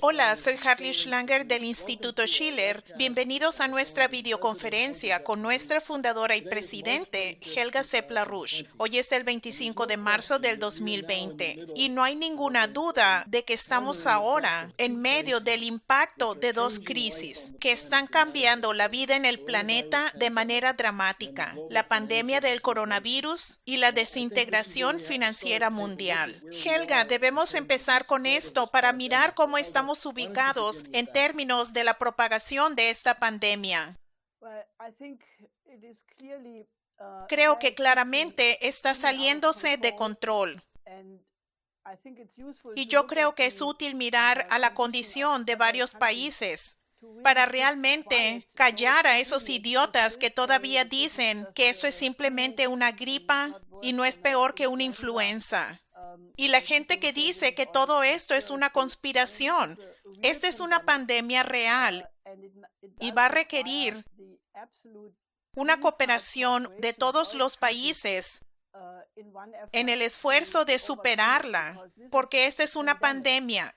Hola, soy Harley Schlanger del Instituto Schiller. Bienvenidos a nuestra videoconferencia con nuestra fundadora y presidente, Helga Sepp-LaRouche. Hoy es el 25 de marzo del 2020 y no hay ninguna duda de que estamos ahora en medio del impacto de dos crisis que están cambiando la vida en el planeta de manera dramática: la pandemia del coronavirus y la desintegración financiera mundial. Helga, debemos empezar con esto para mirar cómo estamos ubicados en términos de la propagación de esta pandemia. Creo que claramente está saliéndose de control. Y yo creo que es útil mirar a la condición de varios países para realmente callar a esos idiotas que todavía dicen que esto es simplemente una gripa y no es peor que una influenza. Y la gente que dice que todo esto es una conspiración. Esta es una pandemia real y va a requerir una cooperación de todos los países en el esfuerzo de superarla, porque esta es una pandemia.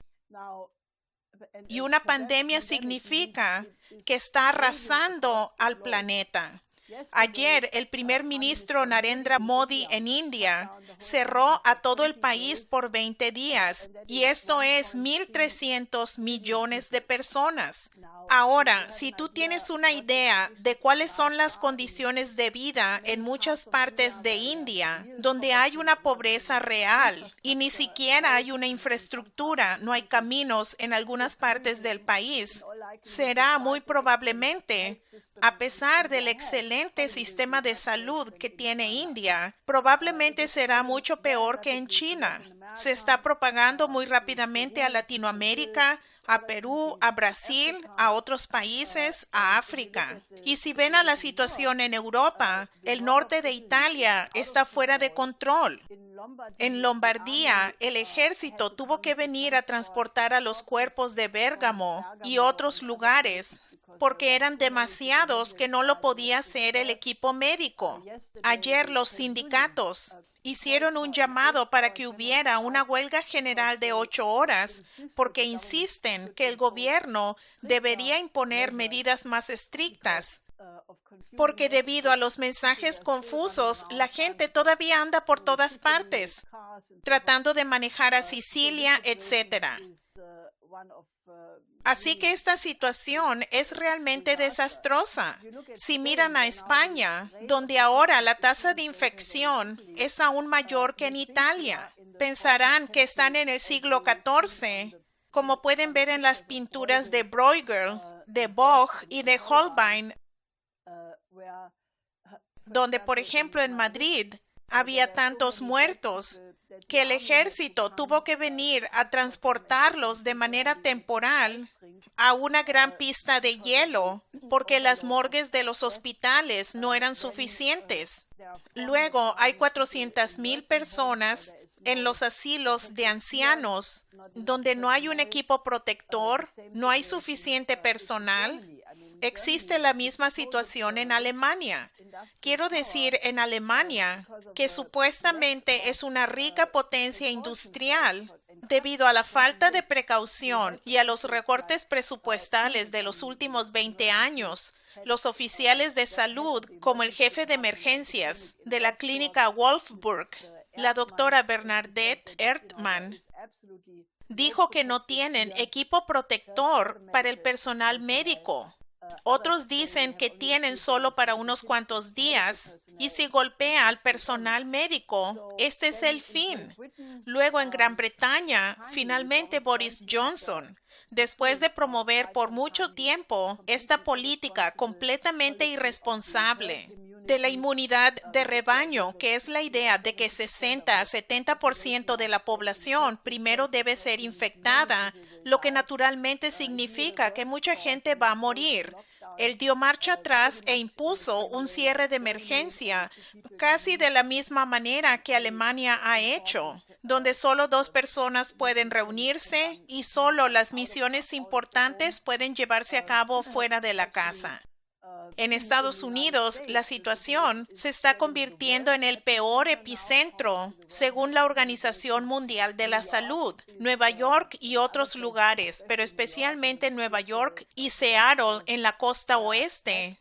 Y una pandemia significa que está arrasando al planeta. Ayer, el primer ministro Narendra Modi en India cerró a todo el país por 20 días, y esto es 1.300 millones de personas. Ahora, si tú tienes una idea de cuáles son las condiciones de vida en muchas partes de India, donde hay una pobreza real y ni siquiera hay una infraestructura, no hay caminos en algunas partes del país, será muy probablemente, a pesar del excelente sistema de salud que tiene India, probablemente será mucho peor que en China. Se está propagando muy rápidamente a Latinoamérica, a Perú, a Brasil, a otros países, a África. Y si ven a la situación en Europa, el norte de Italia está fuera de control. En Lombardía, el ejército tuvo que venir a transportar a los cuerpos de Bérgamo y otros lugares porque eran demasiados que no lo podía hacer el equipo médico. Ayer los sindicatos hicieron un llamado para que hubiera una huelga general de 8 horas porque insisten que el gobierno debería imponer medidas más estrictas. Porque debido a los mensajes confusos, la gente todavía anda por todas partes, tratando de manejar a Sicilia, etc. Así que esta situación es realmente desastrosa. Si miran a España, donde ahora la tasa de infección es aún mayor que en Italia, pensarán que están en el siglo XIV, como pueden ver en las pinturas de Bruegel, de Boch y de Holbein, donde, por ejemplo, en Madrid había tantos muertos que el ejército tuvo que venir a transportarlos de manera temporal a una gran pista de hielo porque las morgues de los hospitales no eran suficientes. Luego hay 400,000 personas en los asilos de ancianos donde no hay un equipo protector, no hay suficiente personal. Existe la misma situación en Alemania. Quiero decir, en Alemania, que supuestamente es una rica potencia industrial, debido a la falta de precaución y a los recortes presupuestales de los últimos 20 años, los oficiales de salud, como el jefe de emergencias de la clínica Wolfsburg, la doctora Bernadette Erdmann, dijo que no tienen equipo protector para el personal médico. Otros dicen que tienen solo para unos cuantos días, y si golpea al personal médico, este es el fin. Luego en Gran Bretaña, finalmente Boris Johnson, después de promover por mucho tiempo esta política completamente irresponsable de la inmunidad de rebaño, que es la idea de que 60 a 70% de la población primero debe ser infectada, lo que naturalmente significa que mucha gente va a morir. Él dio marcha atrás e impuso un cierre de emergencia, casi de la misma manera que Alemania ha hecho, donde solo 2 personas pueden reunirse y solo las misiones importantes pueden llevarse a cabo fuera de la casa. En Estados Unidos, la situación se está convirtiendo en el peor epicentro, según la Organización Mundial de la Salud. Nueva York y otros lugares, pero especialmente Nueva York y Seattle en la costa oeste,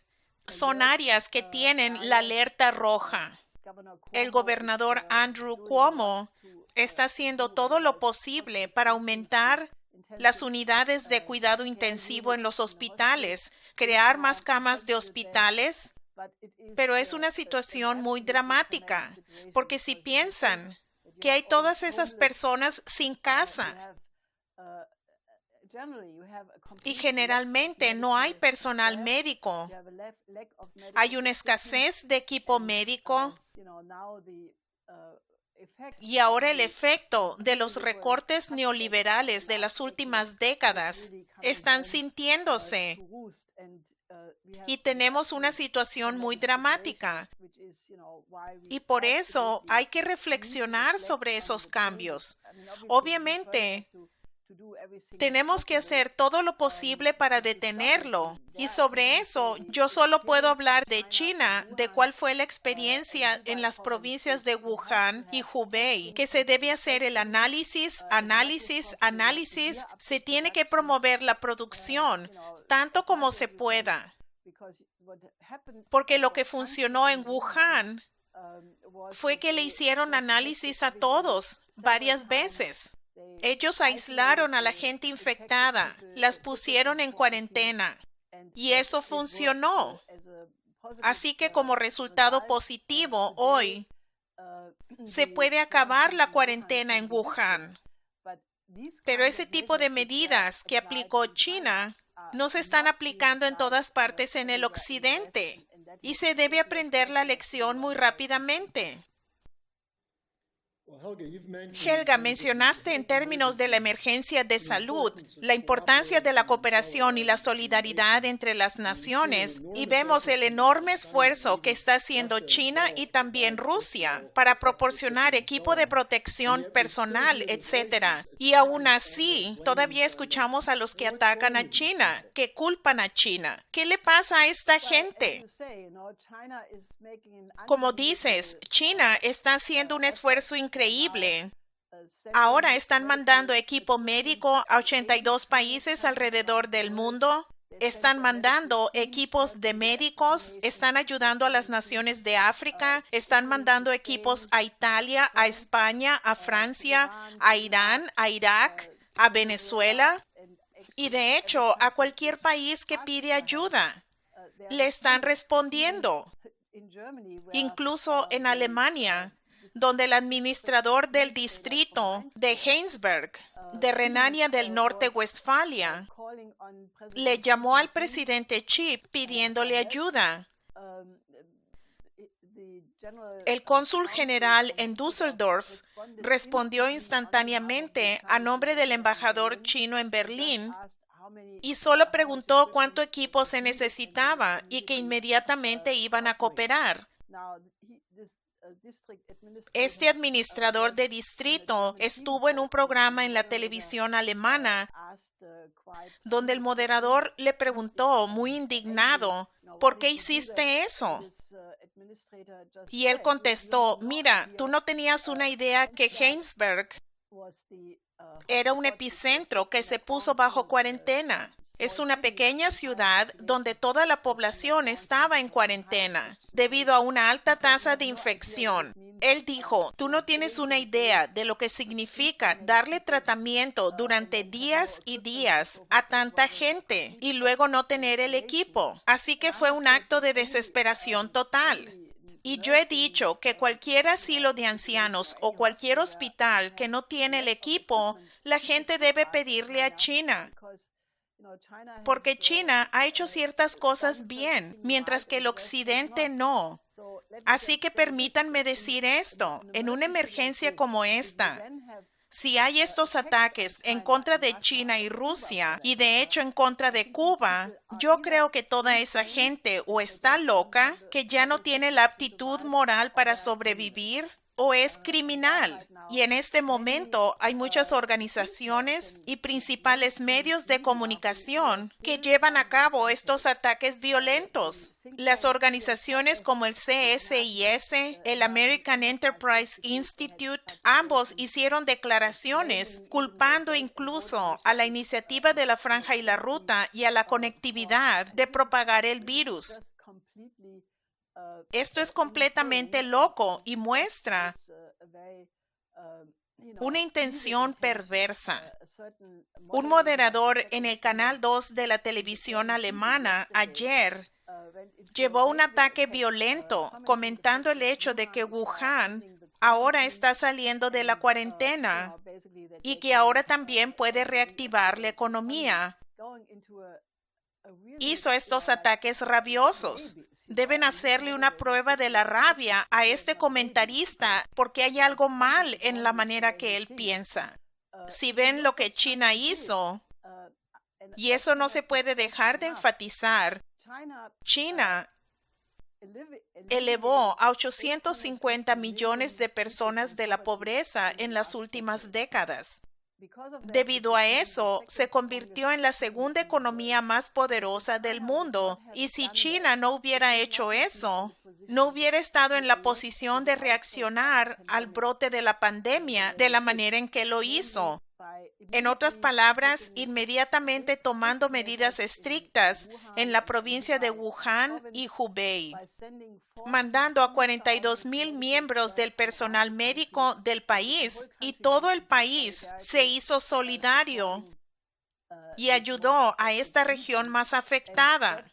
son áreas que tienen la alerta roja. El gobernador Andrew Cuomo está haciendo todo lo posible para aumentar las unidades de cuidado intensivo en los hospitales, crear más camas de hospitales, pero es una situación muy dramática, porque si piensan que hay todas esas personas sin casa y generalmente no hay personal médico, hay una escasez de equipo médico y ahora el efecto de los recortes neoliberales de las últimas décadas están sintiéndose y tenemos una situación muy dramática. Y por eso hay que reflexionar sobre esos cambios. Obviamente, tenemos que hacer todo lo posible para detenerlo. Y sobre eso, yo solo puedo hablar de China, de cuál fue la experiencia en las provincias de Wuhan y Hubei, que se debe hacer el análisis. Se tiene que promover la producción, tanto como se pueda. Porque lo que funcionó en Wuhan fue que le hicieron análisis a todos varias veces. Ellos aislaron a la gente infectada, las pusieron en cuarentena y eso funcionó. Así que como resultado positivo, hoy se puede acabar la cuarentena en Wuhan. Pero ese tipo de medidas que aplicó China no se están aplicando en todas partes en el occidente y se debe aprender la lección muy rápidamente. Helga, mencionaste en términos de la emergencia de salud la importancia de la cooperación y la solidaridad entre las naciones y vemos el enorme esfuerzo que está haciendo China y también Rusia para proporcionar equipo de protección personal, etc. Y aún así, todavía escuchamos a los que atacan a China, que culpan a China. ¿Qué le pasa a esta gente? Como dices, China está haciendo un esfuerzo increíble. Ahora están mandando equipo médico a 82 países alrededor del mundo. Están mandando equipos de médicos, están ayudando a las naciones de África, están mandando equipos a Italia, a España, a Francia, a Irán, a Irak, a Venezuela y de hecho a cualquier país que pide ayuda. Le están respondiendo. Incluso en Alemania, donde el administrador del distrito de Heinsberg, de Renania del Norte-Westfalia, le llamó al presidente Xi pidiéndole ayuda. El cónsul general en Düsseldorf respondió instantáneamente a nombre del embajador chino en Berlín y solo preguntó cuánto equipo se necesitaba y que inmediatamente iban a cooperar. Este administrador de distrito estuvo en un programa en la televisión alemana donde el moderador le preguntó, muy indignado, ¿por qué hiciste eso? Y él contestó, mira, tú no tenías una idea que Heinsberg era un epicentro que se puso bajo cuarentena. Es una pequeña ciudad donde toda la población estaba en cuarentena debido a una alta tasa de infección. Él dijo, tú no tienes una idea de lo que significa darle tratamiento durante días y días a tanta gente y luego no tener el equipo. Así que fue un acto de desesperación total. Y yo he dicho que cualquier asilo de ancianos o cualquier hospital que no tiene el equipo, la gente debe pedirle a China. Porque China ha hecho ciertas cosas bien, mientras que el occidente no. Así que permítanme decir esto, en una emergencia como esta, si hay estos ataques en contra de China y Rusia, y de hecho en contra de Cuba, yo creo que toda esa gente o está loca, que ya no tiene la aptitud moral para sobrevivir, o es criminal. Y en este momento hay muchas organizaciones y principales medios de comunicación que llevan a cabo estos ataques violentos. Las organizaciones como el CSIS, el American Enterprise Institute, ambos hicieron declaraciones culpando incluso a la iniciativa de la Franja y la Ruta y a la conectividad de propagar el virus. Esto es completamente loco y muestra una intención perversa. Un moderador en el Canal 2 de la televisión alemana ayer llevó un ataque violento comentando el hecho de que Wuhan ahora está saliendo de la cuarentena y que ahora también puede reactivar la economía. Hizo estos ataques rabiosos. Deben hacerle una prueba de la rabia a este comentarista porque hay algo mal en la manera que él piensa. Si ven lo que China hizo, y eso no se puede dejar de enfatizar, China elevó a 850 millones de personas de la pobreza en las últimas décadas. Debido a eso, se convirtió en la segunda economía más poderosa del mundo. Y si China no hubiera hecho eso, no hubiera estado en la posición de reaccionar al brote de la pandemia de la manera en que lo hizo. En otras palabras, inmediatamente tomando medidas estrictas en la provincia de Wuhan y Hubei, mandando a 42,000 miembros del personal médico del país, y todo el país se hizo solidario y ayudó a esta región más afectada.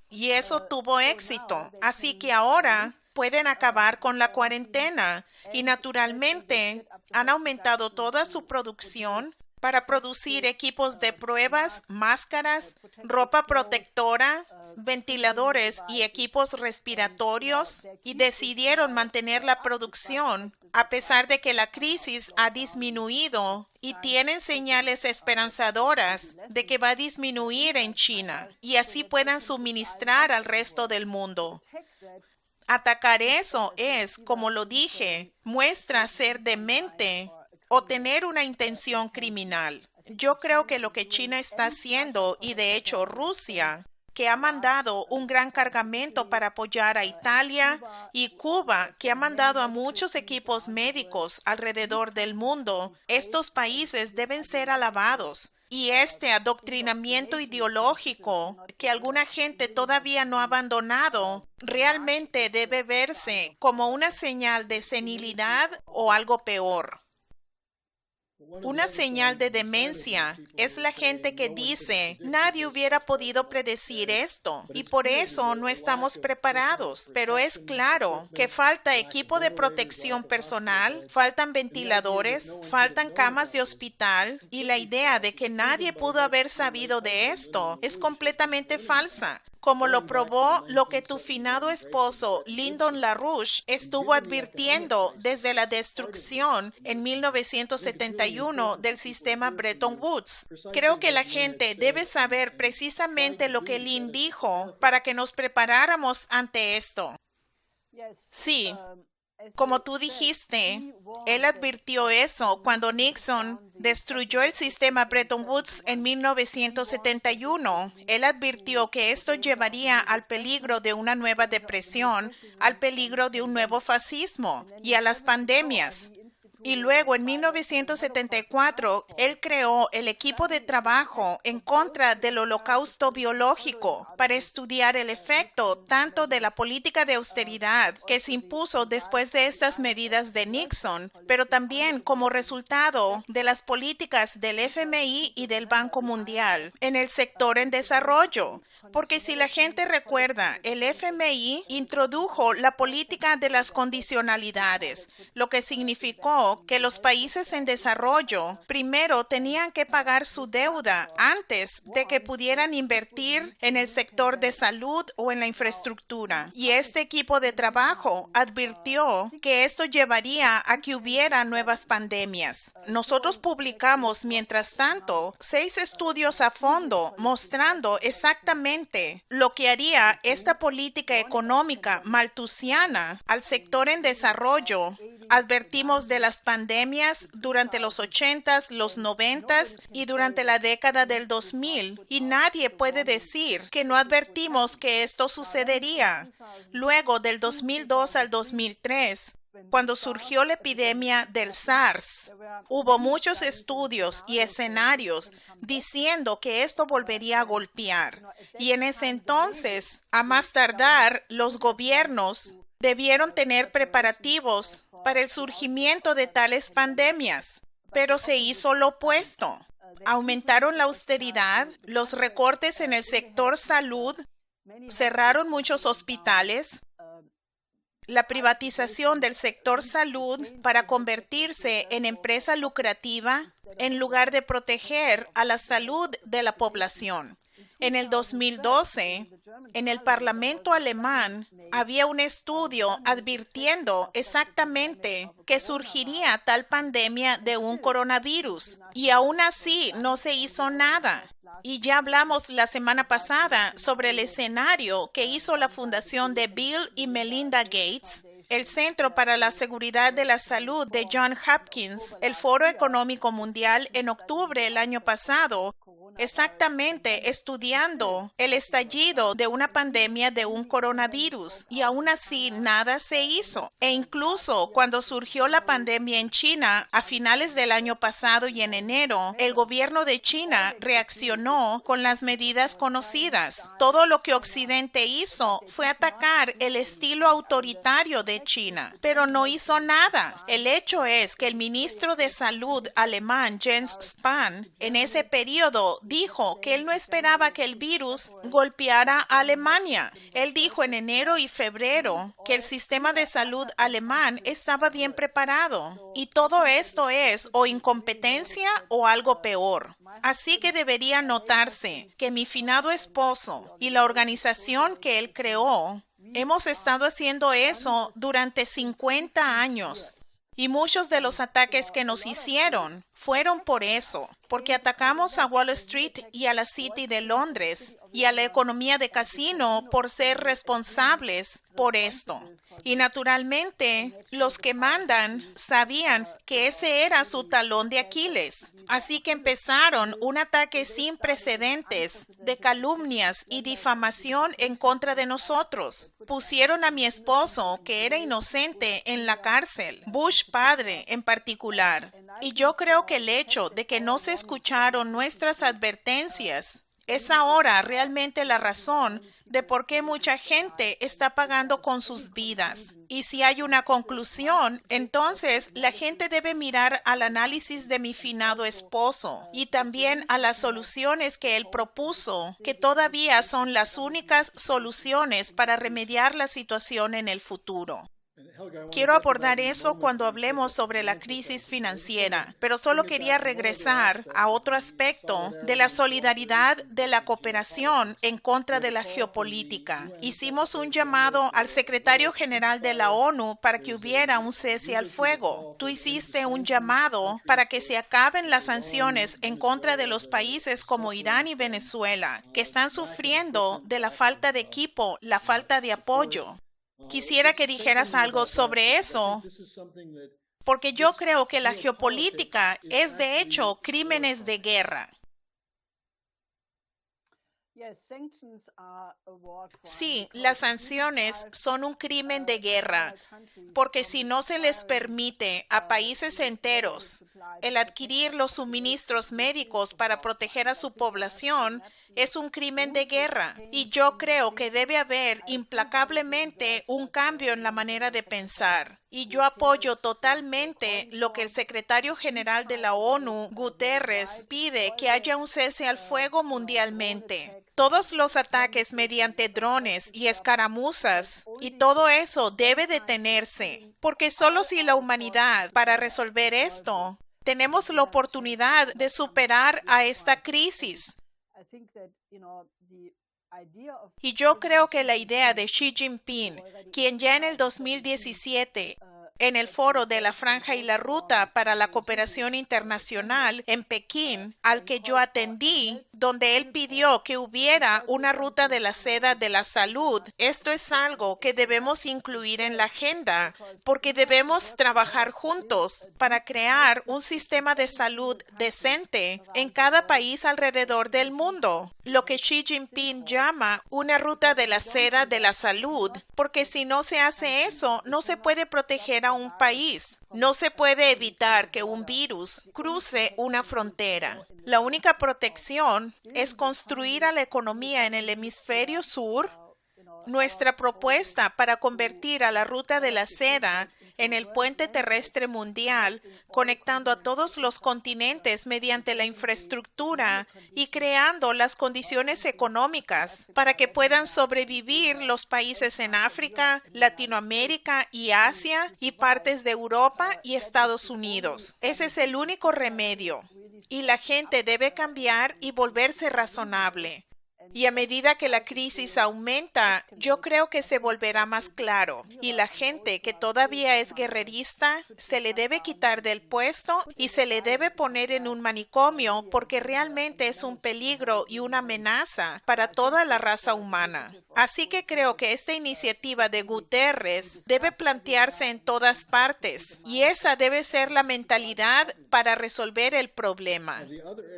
Y eso tuvo éxito. Así que ahora pueden acabar con la cuarentena y naturalmente han aumentado toda su producción para producir equipos de pruebas, máscaras, ropa protectora, ventiladores y equipos respiratorios, y decidieron mantener la producción a pesar de que la crisis ha disminuido y tienen señales esperanzadoras de que va a disminuir en China y así puedan suministrar al resto del mundo. Atacar eso es, como lo dije, muestra ser demente o tener una intención criminal. Yo creo que lo que China está haciendo, y de hecho Rusia, que ha mandado un gran cargamento para apoyar a Italia, y Cuba, que ha mandado a muchos equipos médicos alrededor del mundo, estos países deben ser alabados. Y este adoctrinamiento ideológico que alguna gente todavía no ha abandonado realmente debe verse como una señal de senilidad o algo peor. Una señal de demencia es la gente que dice, nadie hubiera podido predecir esto y por eso no estamos preparados. Pero es claro que falta equipo de protección personal, faltan ventiladores, faltan camas de hospital, y la idea de que nadie pudo haber sabido de esto es completamente falsa. Como lo probó lo que tu finado esposo, Lyndon LaRouche, estuvo advirtiendo desde la destrucción en 1971 del sistema Bretton Woods. Creo que la gente debe saber precisamente lo que Lynn dijo para que nos preparáramos ante esto. Sí. Como tú dijiste, él advirtió eso cuando Nixon destruyó el sistema Bretton Woods en 1971. Él advirtió que esto llevaría al peligro de una nueva depresión, al peligro de un nuevo fascismo y a las pandemias. Y luego, en 1974, él creó el equipo de trabajo en contra del holocausto biológico para estudiar el efecto tanto de la política de austeridad que se impuso después de estas medidas de Nixon, pero también como resultado de las políticas del FMI y del Banco Mundial en el sector en desarrollo. Porque si la gente recuerda, el FMI introdujo la política de las condicionalidades, lo que significó decidió que los países en desarrollo primero tenían que pagar su deuda antes de que pudieran invertir en el sector de salud o en la infraestructura. Y este equipo de trabajo advirtió que esto llevaría a que hubiera nuevas pandemias. Nosotros publicamos, mientras tanto, 6 estudios a fondo mostrando exactamente lo que haría esta política económica malthusiana al sector en desarrollo. Advertimos de las pandemias durante los 80s, los 90s y durante la década del 2000, y nadie puede decir que no advertimos que esto sucedería. Luego, del 2002 al 2003, cuando surgió la epidemia del SARS, hubo muchos estudios y escenarios diciendo que esto volvería a golpear. Y en ese entonces, a más tardar, los gobiernos debieron tener preparativos para el surgimiento de tales pandemias, pero se hizo lo opuesto. Aumentaron la austeridad, los recortes en el sector salud, cerraron muchos hospitales, la privatización del sector salud para convertirse en empresa lucrativa en lugar de proteger a la salud de la población. En el 2012, en el Parlamento alemán, había un estudio advirtiendo exactamente que surgiría tal pandemia de un coronavirus, y aún así no se hizo nada. Y ya hablamos la semana pasada sobre el escenario que hizo la fundación de Bill y Melinda Gates, el Centro para la Seguridad de la Salud de Johns Hopkins, el Foro Económico Mundial en octubre del año pasado, exactamente estudiando el estallido de una pandemia de un coronavirus, y aún así nada se hizo. E incluso cuando surgió la pandemia en China a finales del año pasado y en enero, el gobierno de China reaccionó con las medidas conocidas. Todo lo que Occidente hizo fue atacar el estilo autoritario de China, pero no hizo nada. El hecho es que el ministro de Salud alemán, Jens Spahn, en ese periodo dijo que él no esperaba que el virus golpeara a Alemania. Él dijo en enero y febrero que el sistema de salud alemán estaba bien preparado. Y todo esto es o incompetencia o algo peor. Así que debería notarse que mi finado esposo y la organización que él creó hemos estado haciendo eso durante 50 años. Y muchos de los ataques que nos hicieron fueron por eso, porque atacamos a Wall Street y a la City de Londres y a la economía de casino por ser responsables por esto. Y naturalmente, los que mandan sabían que ese era su talón de Aquiles. Así que empezaron un ataque sin precedentes de calumnias y difamación en contra de nosotros. Pusieron a mi esposo, que era inocente, en la cárcel, Bush padre en particular. Y yo creo que el hecho de que no se escucharon nuestras advertencias es ahora realmente la razón de por qué mucha gente está pagando con sus vidas. Y si hay una conclusión, entonces la gente debe mirar al análisis de mi finado esposo y también a las soluciones que él propuso, que todavía son las únicas soluciones para remediar la situación en el futuro. Quiero abordar eso cuando hablemos sobre la crisis financiera, pero solo quería regresar a otro aspecto de la solidaridad de la cooperación en contra de la geopolítica. Hicimos un llamado al secretario general de la ONU para que hubiera un cese al fuego. Tú hiciste un llamado para que se acaben las sanciones en contra de los países como Irán y Venezuela, que están sufriendo de la falta de equipo, la falta de apoyo. Quisiera que dijeras algo sobre eso, porque yo creo que la geopolítica es de hecho crímenes de guerra. Sí, las sanciones son un crimen de guerra, porque si no se les permite a países enteros el adquirir los suministros médicos para proteger a su población, es un crimen de guerra. Y yo creo que debe haber implacablemente un cambio en la manera de pensar. Y yo apoyo totalmente lo que el secretario general de la ONU, Guterres, pide, que haya un cese al fuego mundialmente. Todos los ataques mediante drones y escaramuzas y todo eso debe detenerse, porque solo si la humanidad, para resolver esto, tenemos la oportunidad de superar a esta crisis. Y yo creo que la idea de Xi Jinping, quien ya en el 2017, en el foro de la Franja y la Ruta para la Cooperación Internacional en Pekín, al que yo atendí, donde él pidió que hubiera una ruta de la seda de la salud, esto es algo que debemos incluir en la agenda, porque debemos trabajar juntos para crear un sistema de salud decente en cada país alrededor del mundo, lo que Xi Jinping llama una ruta de la seda de la salud, porque si no se hace eso, no se puede proteger a un país. No se puede evitar que un virus cruce una frontera. La única protección es construir a la economía en el hemisferio sur. Nuestra propuesta para convertir a la ruta de la seda en el puente terrestre mundial, conectando a todos los continentes mediante la infraestructura y creando las condiciones económicas para que puedan sobrevivir los países en África, Latinoamérica y Asia y partes de Europa y Estados Unidos. Ese es el único remedio. Y la gente debe cambiar y volverse razonable. Y a medida que la crisis aumenta, yo creo que se volverá más claro. Y la gente que todavía es guerrerista, se le debe quitar del puesto y se le debe poner en un manicomio porque realmente es un peligro y una amenaza para toda la raza humana. Así que creo que esta iniciativa de Guterres debe plantearse en todas partes y esa debe ser la mentalidad para resolver el problema.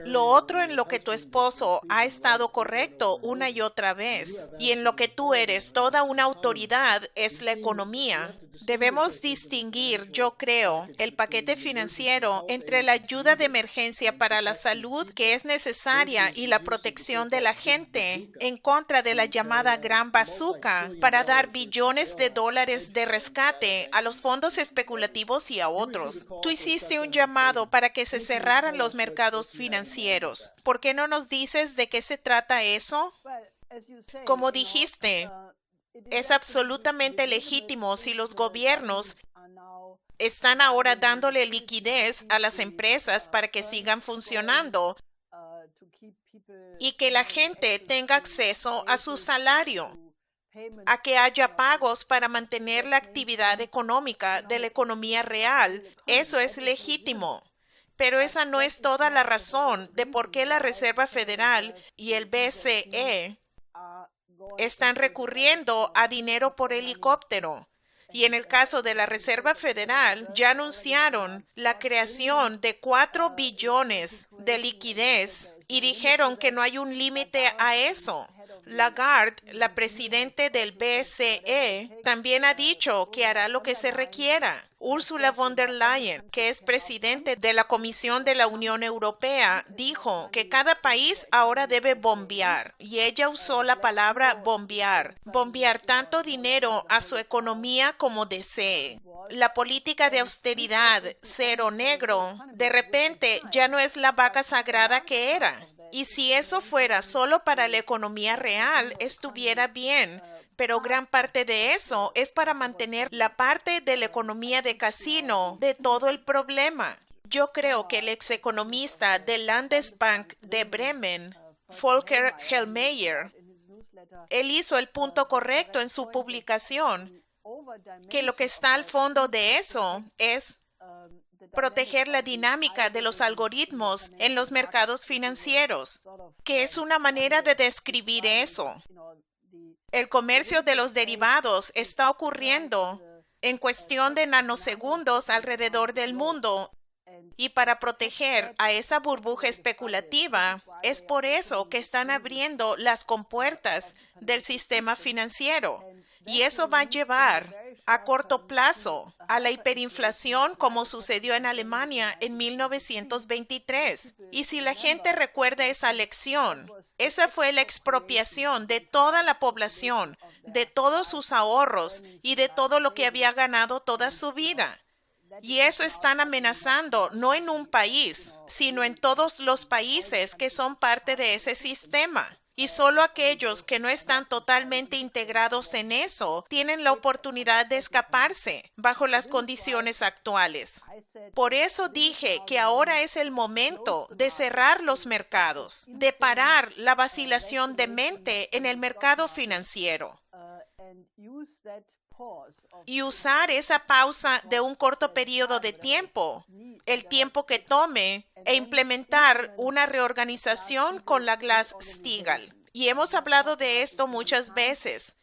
Lo otro en lo que tu esposo ha estado correcto una y otra vez, y en lo que tú eres toda una autoridad, es la economía. Debemos distinguir, yo creo, el paquete financiero entre la ayuda de emergencia para la salud que es necesaria y la protección de la gente en contra de la llamada gran bazooka para dar billones de dólares de rescate a los fondos especulativos y a otros. Tú hiciste un llamado para que se cerraran los mercados financieros. ¿Por qué no nos dices de qué se trata eso? Como dijiste, es absolutamente legítimo si los gobiernos están ahora dándole liquidez a las empresas para que sigan funcionando y que la gente tenga acceso a su salario, a que haya pagos para mantener la actividad económica de la economía real. Eso es legítimo. Pero esa no es toda la razón de por qué la Reserva Federal y el BCE están recurriendo a dinero por helicóptero. Y en el caso de la Reserva Federal, ya anunciaron la creación de 4 billones de liquidez y dijeron que no hay un límite a eso. Lagarde, la presidenta del BCE, también ha dicho que hará lo que se requiera. Ursula von der Leyen, que es presidente de la Comisión de la Unión Europea, dijo que cada país ahora debe bombear, y ella usó la palabra bombear tanto dinero a su economía como desee. La política de austeridad, cero negro, de repente ya no es la vaca sagrada que era. Y si eso fuera solo para la economía real, estuviera bien. Pero gran parte de eso es para mantener la parte de la economía de casino de todo el problema. Yo creo que el execonomista del Landesbank de Bremen, Volker Hellmeier, él hizo el punto correcto en su publicación, que lo que está al fondo de eso es proteger la dinámica de los algoritmos en los mercados financieros, que es una manera de describir eso. El comercio de los derivados está ocurriendo en cuestión de nanosegundos alrededor del mundo Y para proteger a esa burbuja especulativa, es por eso que están abriendo las compuertas del sistema financiero. Y eso va a llevar a corto plazo a la hiperinflación como sucedió en Alemania en 1923. Y si la gente recuerda esa lección, esa fue la expropiación de toda la población, de todos sus ahorros y de todo lo que había ganado toda su vida. Y eso están amenazando no en un país, sino en todos los países que son parte de ese sistema. Y solo aquellos que no están totalmente integrados en eso tienen la oportunidad de escaparse bajo las condiciones actuales. Por eso dije que ahora es el momento de cerrar los mercados, de parar la vacilación de mente en el mercado financiero y usar esa pausa de un corto periodo de tiempo, el tiempo que tome, e implementar una reorganización con la Glass-Steagall. Y hemos hablado de esto muchas veces.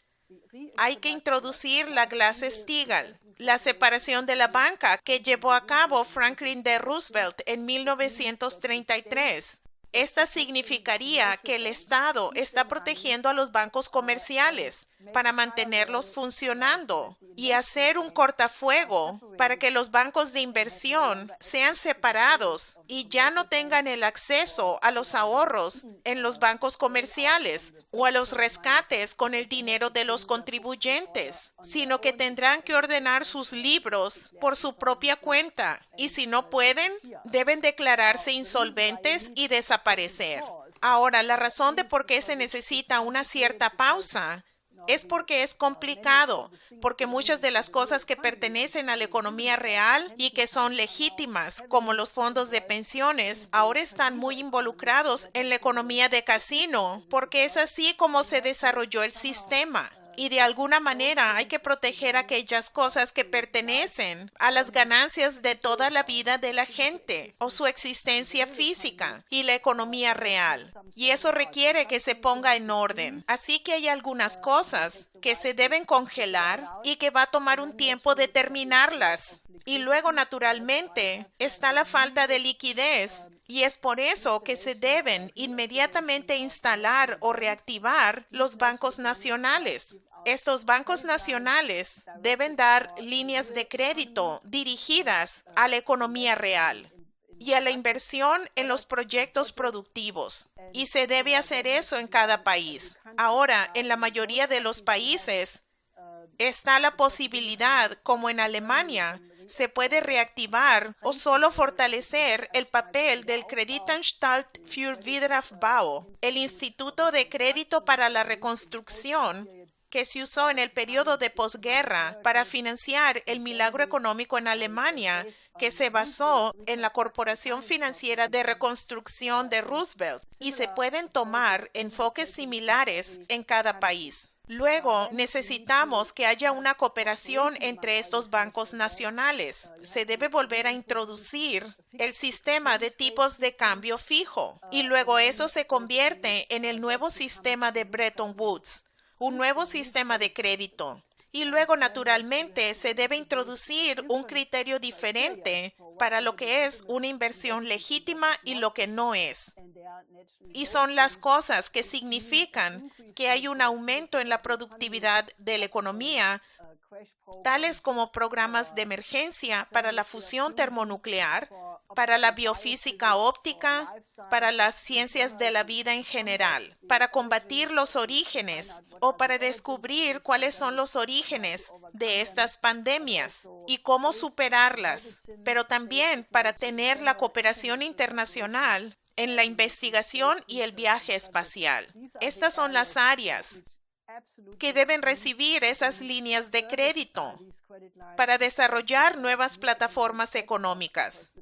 Hay que introducir la Glass-Steagall, la separación de la banca que llevó a cabo Franklin D. Roosevelt en 1933. Esta significaría que el Estado está protegiendo a los bancos comerciales para mantenerlos funcionando y hacer un cortafuego para que los bancos de inversión sean separados y ya no tengan el acceso a los ahorros en los bancos comerciales o a los rescates con el dinero de los contribuyentes, sino que tendrán que ordenar sus libros por su propia cuenta y si no pueden, deben declararse insolventes y desaparecer. Ahora, la razón de por qué se necesita una cierta pausa es porque es complicado, porque muchas de las cosas que pertenecen a la economía real y que son legítimas, como los fondos de pensiones, ahora están muy involucrados en la economía de casino, porque es así como se desarrolló el sistema. Y de alguna manera hay que proteger aquellas cosas que pertenecen a las ganancias de toda la vida de la gente o su existencia física y la economía real. Y eso requiere que se ponga en orden. Así que hay algunas cosas que se deben congelar y que va a tomar un tiempo determinarlas. Y luego, naturalmente, está la falta de liquidez. Y es por eso que se deben inmediatamente instalar o reactivar los bancos nacionales. Estos bancos nacionales deben dar líneas de crédito dirigidas a la economía real y a la inversión en los proyectos productivos. Y se debe hacer eso en cada país. Ahora, en la mayoría de los países, está la posibilidad, como en Alemania, se puede reactivar o solo fortalecer el papel del Kreditanstalt für Wiederaufbau, el Instituto de Crédito para la Reconstrucción, que se usó en el periodo de posguerra para financiar el milagro económico en Alemania, que se basó en la Corporación Financiera de Reconstrucción de Roosevelt, y se pueden tomar enfoques similares en cada país. Luego, necesitamos que haya una cooperación entre estos bancos nacionales. Se debe volver a introducir el sistema de tipos de cambio fijo y luego eso se convierte en el nuevo sistema de Bretton Woods, un nuevo sistema de crédito. Y luego, naturalmente, se debe introducir un criterio diferente para lo que es una inversión legítima y lo que no es. Y son las cosas que significan que hay un aumento en la productividad de la economía, tales como programas de emergencia para la fusión termonuclear, para la biofísica óptica, para las ciencias de la vida en general, para combatir los orígenes o para descubrir cuáles son los orígenes de estas pandemias y cómo superarlas, pero también para tener la cooperación internacional en la investigación y el viaje espacial. Estas son las áreas que deben recibir esas líneas de crédito para desarrollar nuevas plataformas económicas.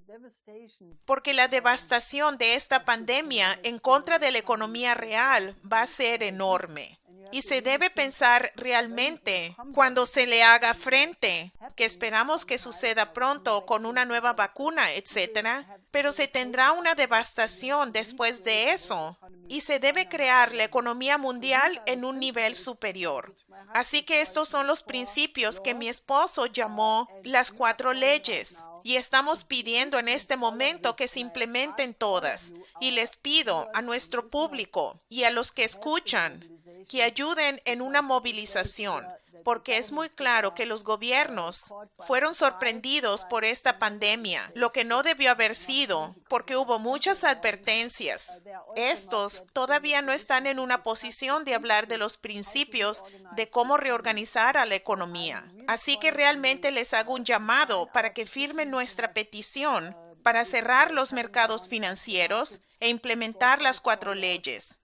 Porque la devastación de esta pandemia en contra de la economía real va a ser enorme. Y se debe pensar realmente cuando se le haga frente, que esperamos que suceda pronto con una nueva vacuna, etcétera, pero se tendrá una devastación después de eso y se debe crear la economía mundial en un nivel superior. Así que estos son los principios que mi esposo llamó las 4 leyes. Y estamos pidiendo en este momento que se implementen todas. Y les pido a nuestro público y a los que escuchan que ayuden en una movilización, porque es muy claro que los gobiernos fueron sorprendidos por esta pandemia, lo que no debió haber sido, porque hubo muchas advertencias. Estos todavía no están en una posición de hablar de los principios de cómo reorganizar a la economía. Así que realmente les hago un llamado para que firmen nuestra petición para cerrar los mercados financieros e implementar las 4 leyes.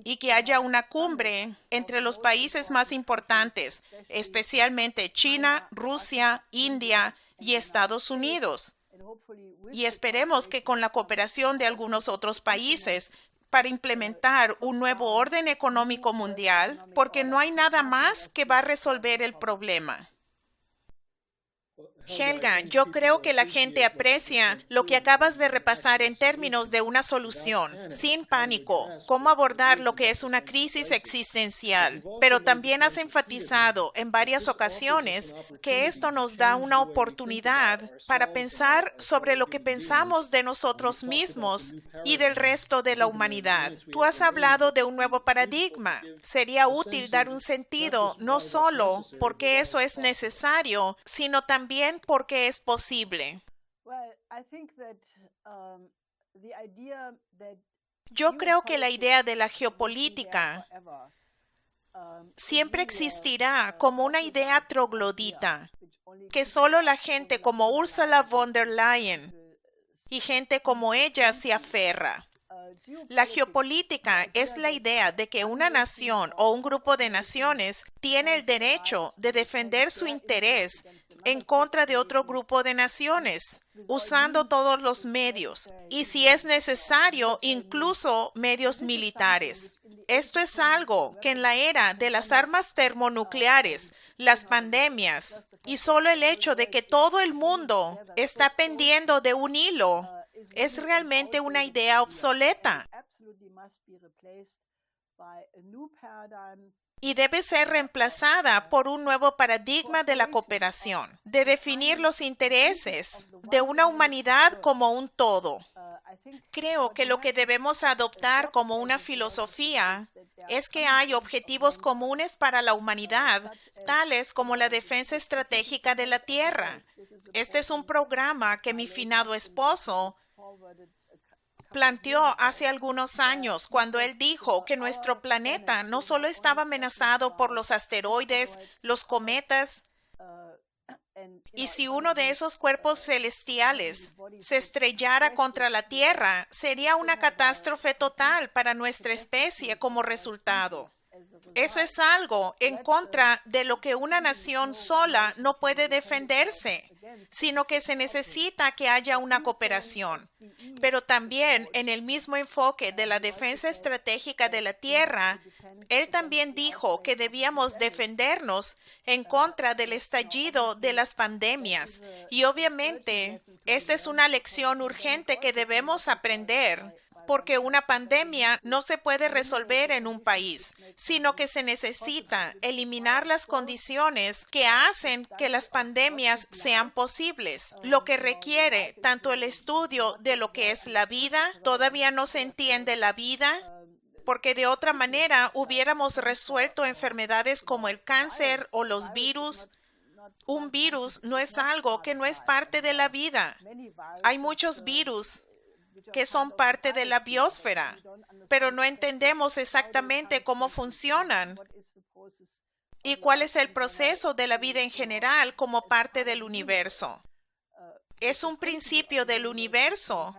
Y que haya una cumbre entre los países más importantes, especialmente China, Rusia, India y Estados Unidos. Y esperemos que con la cooperación de algunos otros países para implementar un nuevo orden económico mundial, porque no hay nada más que va a resolver el problema. Helga, yo creo que la gente aprecia lo que acabas de repasar en términos de una solución, sin pánico, cómo abordar lo que es una crisis existencial. Pero también has enfatizado en varias ocasiones que esto nos da una oportunidad para pensar sobre lo que pensamos de nosotros mismos y del resto de la humanidad. Tú has hablado de un nuevo paradigma. Sería útil dar un sentido, no solo porque eso es necesario, sino también porque es posible. Yo creo que la idea de la geopolítica siempre existirá como una idea troglodita, que solo la gente como Ursula von der Leyen y gente como ella se aferra. La geopolítica es la idea de que una nación o un grupo de naciones tiene el derecho de defender su interés en contra de otro grupo de naciones, usando todos los medios, y si es necesario, incluso medios militares. Esto es algo que en la era de las armas termonucleares, las pandemias, y solo el hecho de que todo el mundo está pendiendo de un hilo, es realmente una idea obsoleta y debe ser reemplazada por un nuevo paradigma de la cooperación, de definir los intereses de una humanidad como un todo. Creo que lo que debemos adoptar como una filosofía es que hay objetivos comunes para la humanidad, tales como la defensa estratégica de la Tierra. Este es un programa que mi finado esposo planteó hace algunos años cuando él dijo que nuestro planeta no solo estaba amenazado por los asteroides, los cometas, y si uno de esos cuerpos celestiales se estrellara contra la Tierra, sería una catástrofe total para nuestra especie como resultado. Eso es algo en contra de lo que una nación sola no puede defenderse, sino que se necesita que haya una cooperación. Pero también en el mismo enfoque de la defensa estratégica de la Tierra, él también dijo que debíamos defendernos en contra del estallido de las pandemias. Y obviamente, esta es una lección urgente que debemos aprender, porque una pandemia no se puede resolver en un país, sino que se necesita eliminar las condiciones que hacen que las pandemias sean posibles, lo que requiere tanto el estudio de lo que es la vida, todavía no se entiende la vida, porque de otra manera hubiéramos resuelto enfermedades como el cáncer o los virus. Un virus no es algo que no es parte de la vida. Hay muchos virus que son parte de la biosfera, pero no entendemos exactamente cómo funcionan y cuál es el proceso de la vida en general como parte del universo. Es un principio del universo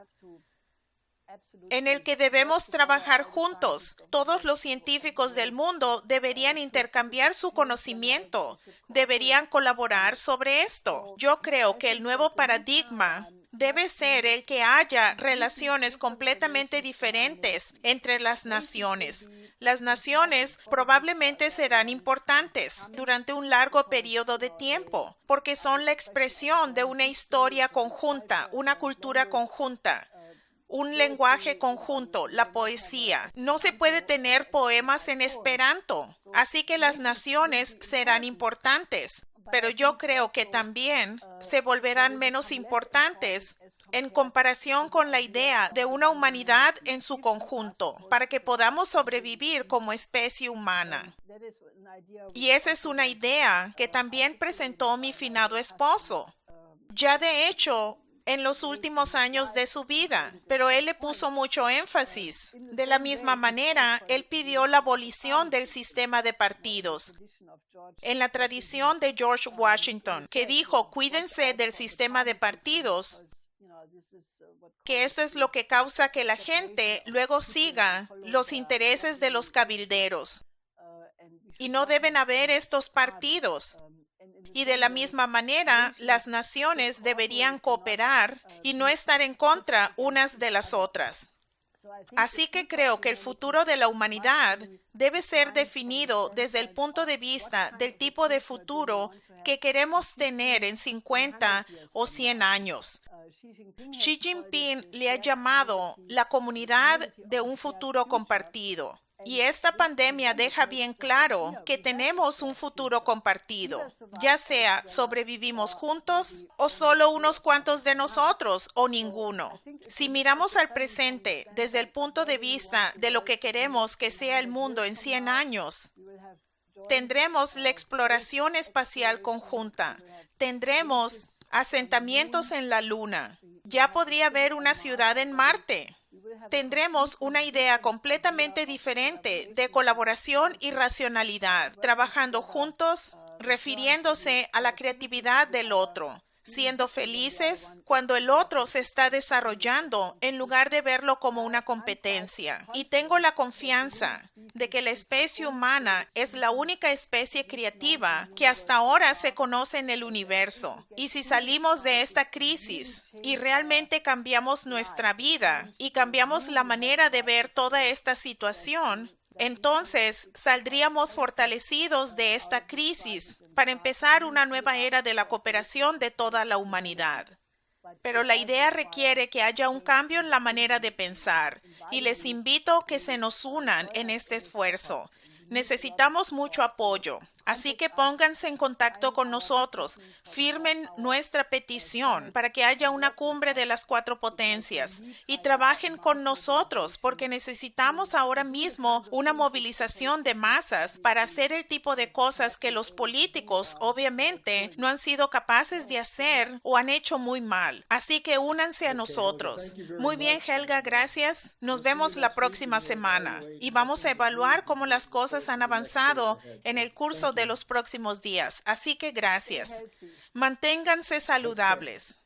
en el que debemos trabajar juntos. Todos los científicos del mundo deberían intercambiar su conocimiento, deberían colaborar sobre esto. Yo creo que el nuevo paradigma debe ser el que haya relaciones completamente diferentes entre las naciones. Las naciones probablemente serán importantes durante un largo periodo de tiempo, porque son la expresión de una historia conjunta, una cultura conjunta, un lenguaje conjunto, la poesía. No se puede tener poemas en esperanto, así que las naciones serán importantes. pero yo creo que también se volverán menos importantes en comparación con la idea de una humanidad en su conjunto, para que podamos sobrevivir como especie humana. Y esa es una idea que también presentó mi finado esposo. Ya de hecho, en los últimos años de su vida, pero él le puso mucho énfasis. De la misma manera, él pidió la abolición del sistema de partidos, en la tradición de George Washington, que dijo, cuídense del sistema de partidos, que eso es lo que causa que la gente luego siga los intereses de los cabilderos. Y no deben haber estos partidos. Y de la misma manera, las naciones deberían cooperar y no estar en contra unas de las otras. Así que creo que el futuro de la humanidad debe ser definido desde el punto de vista del tipo de futuro que queremos tener en 50 o 100 años. Xi Jinping le ha llamado la comunidad de un futuro compartido. Y esta pandemia deja bien claro que tenemos un futuro compartido, ya sea sobrevivimos juntos o solo unos cuantos de nosotros o ninguno. Si miramos al presente desde el punto de vista de lo que queremos que sea el mundo en 100 años, tendremos la exploración espacial conjunta, tendremos asentamientos en la Luna, ya podría haber una ciudad en Marte. Tendremos una idea completamente diferente de colaboración y racionalidad, trabajando juntos, refiriéndose a la creatividad del otro, siendo felices cuando el otro se está desarrollando en lugar de verlo como una competencia. Y tengo la confianza de que la especie humana es la única especie creativa que hasta ahora se conoce en el universo. Y si salimos de esta crisis y realmente cambiamos nuestra vida y cambiamos la manera de ver toda esta situación, entonces saldríamos fortalecidos de esta crisis para empezar una nueva era de la cooperación de toda la humanidad. Pero la idea requiere que haya un cambio en la manera de pensar y les invito a que se nos unan en este esfuerzo. Necesitamos mucho apoyo, así que pónganse en contacto con nosotros, firmen nuestra petición para que haya una cumbre de las 4 potencias y trabajen con nosotros porque necesitamos ahora mismo una movilización de masas para hacer el tipo de cosas que los políticos obviamente no han sido capaces de hacer o han hecho muy mal. Así que únanse a nosotros. Muy bien, Helga, gracias. Nos vemos la próxima semana y vamos a evaluar cómo las cosas han avanzado en el curso de los próximos días. Así que gracias. Manténganse saludables.